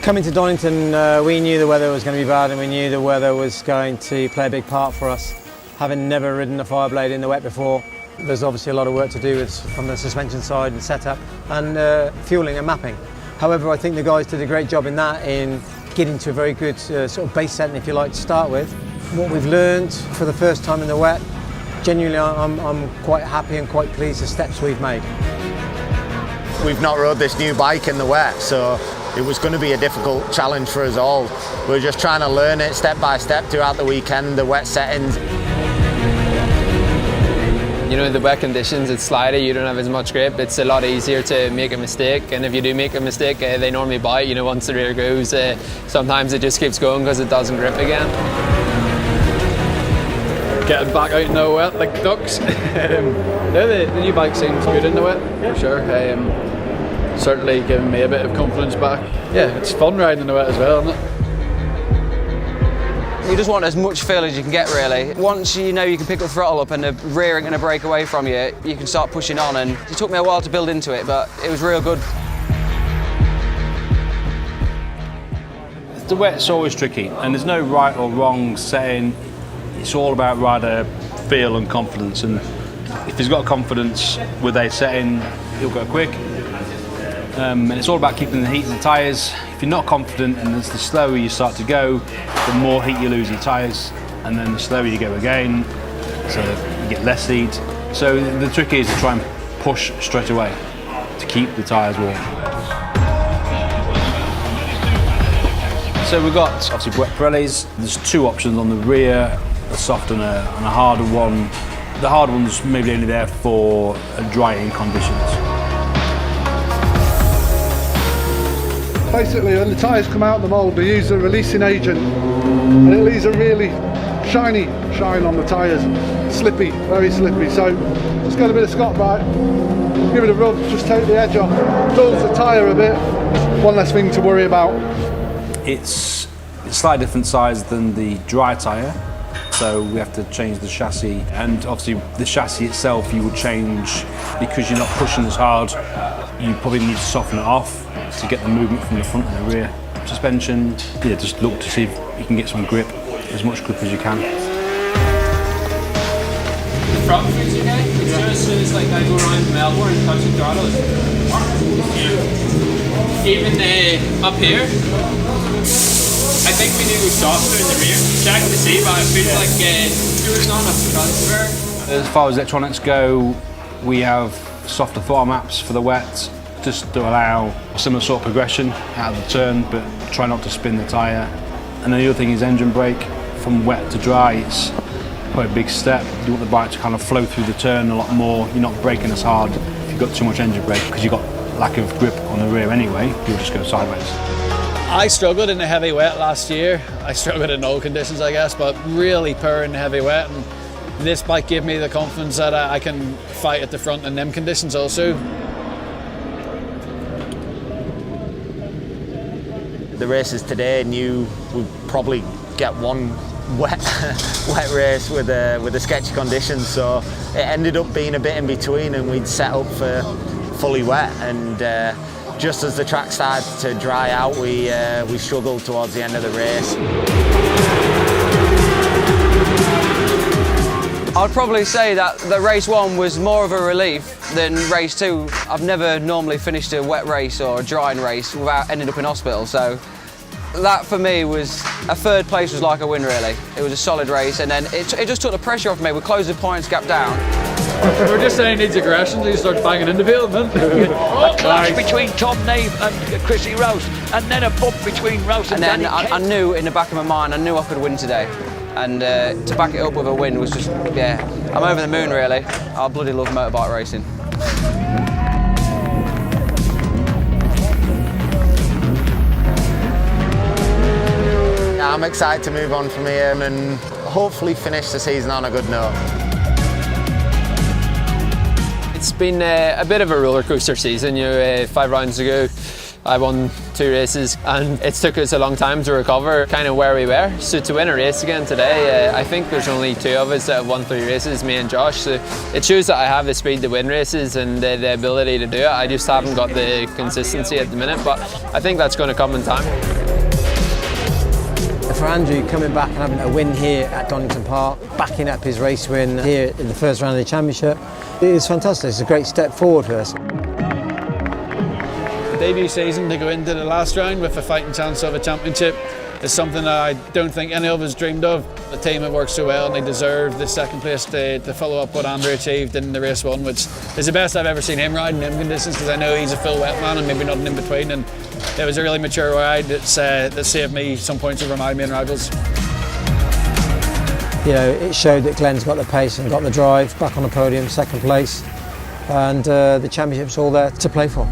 Coming to Donington, we knew the weather was going to be bad, and we knew the weather was going to play a big part for us. Having never ridden a Fireblade in the wet before, there's obviously a lot of work to do from the suspension side and setup and fueling and mapping. However, I think the guys did a great job in that, in getting to a very good sort of base setting, if you like, to start with. What we've learned for the first time in the wet, genuinely I'm quite happy and quite pleased with the steps we've made. We've not rode this new bike in the wet, so it was going to be a difficult challenge for us all. We're just trying to learn it step by step throughout the weekend, the wet settings. You know, in the wet conditions, it's slidey, you don't have as much grip, it's a lot easier to make a mistake, and if you do make a mistake, they normally bite, you know, once the rear goes. Sometimes it just keeps going because it doesn't grip again. Getting back out in the wet like ducks. No, the new bike seems good in the wet, for sure. Certainly giving me a bit of confidence back. Yeah, it's fun riding in the wet as well, isn't it? You just want as much feel as you can get, really. Once you know you can pick the throttle up and the rear ain't going to break away from you, you can start pushing on, and it took me a while to build into it, but it was real good. The wet's always tricky, and there's no right or wrong setting. It's all about rider feel and confidence, and if he's got confidence with a setting, he'll go quick. And it's all about keeping the heat in the tyres. If you're not confident, and the slower you start to go, the more heat you lose in your tyres, and then the slower you go again, so you get less heat. So the trick is to try and push straight away to keep the tyres warm. So we've got obviously wet Pirellis. There's two options on the rear, a soft and a harder one. The hard one's maybe only there for drying conditions. Basically, when the tyres come out of the mould, they use a releasing agent, and it leaves a really shiny shine on the tyres. Slippy, very slippy. So just get a bit of Scott-Brite, give it a rub, just take the edge off, dulls the tyre a bit. One less thing to worry about. It's a slightly different size than the dry tyre, so we have to change the chassis, and obviously the chassis itself you would change because you're not pushing as hard. You probably need to soften it off to get the movement from the front and the rear. Suspension, yeah, just look to see if you can get some grip, as much grip as you can. The front feels okay, it's just as soon as like I go around Melbourne and touch the throttle. Even up here, I think we need to go softer in the rear. Check to see, but I feel like there's not enough transfer. As far as electronics go, we have softer throttle maps for the wet, just to allow a similar sort of progression out of the turn, but try not to spin the tyre. And then the other thing is engine brake. From wet to dry, it's quite a big step. You want the bike to kind of flow through the turn a lot more. You're not braking as hard if you've got too much engine brake, because you've got lack of grip on the rear anyway, you'll just go sideways. I struggled in the heavy wet last year. I struggled in all conditions, I guess, but really poor in the heavy wet. And this bike gave me the confidence that I can fight at the front in them conditions also. The races today knew we'd probably get one wet race with a sketchy conditions, so it ended up being a bit in between, and we'd set up for fully wet, and just as the track started to dry out, we struggled towards the end of the race. I'd probably say that the race one was more of a relief than race two. I've never normally finished a wet race or a drying race without ending up in hospital, so that for me was, a third place was like a win really. It was a solid race, and then it just took the pressure off me. We closed the points gap down. We're just saying needs aggression, so you start banging into people, man. A clash between Tom Nave and Chrissy Rouse, and then a bump between Rouse and then Danny I knew in the back of my mind, I knew I could win today. And to back it up with a win was just, yeah, I'm over the moon really. I bloody love motorbike racing. I'm excited to move on from here and hopefully finish the season on a good note. It's been a bit of a roller coaster season. 5 rounds ago, I won 2 races and it took us a long time to recover kind of where we were. So to win a race again today, I think there's only 2 of us that have won 3 races, me and Josh. So it shows that I have the speed to win races and the ability to do it. I just haven't got the consistency at the minute, but I think that's going to come in time. For Andrew, coming back and having a win here at Donington Park, backing up his race win here in the first round of the championship, it is fantastic. It's a great step forward for us. The debut season to go into the last round with a fighting chance of a championship is something that I don't think any of us dreamed of. The team have worked so well and they deserve the second place to follow up what Andrew achieved in the race 1, which is the best I've ever seen him ride in them conditions, because I know he's a full wet man and maybe nothing in between, and it was a really mature ride that saved me some points over my main rivals. You know, it showed that Glenn's got the pace and got the drive, back on the podium, second place, and the championship's all there to play for.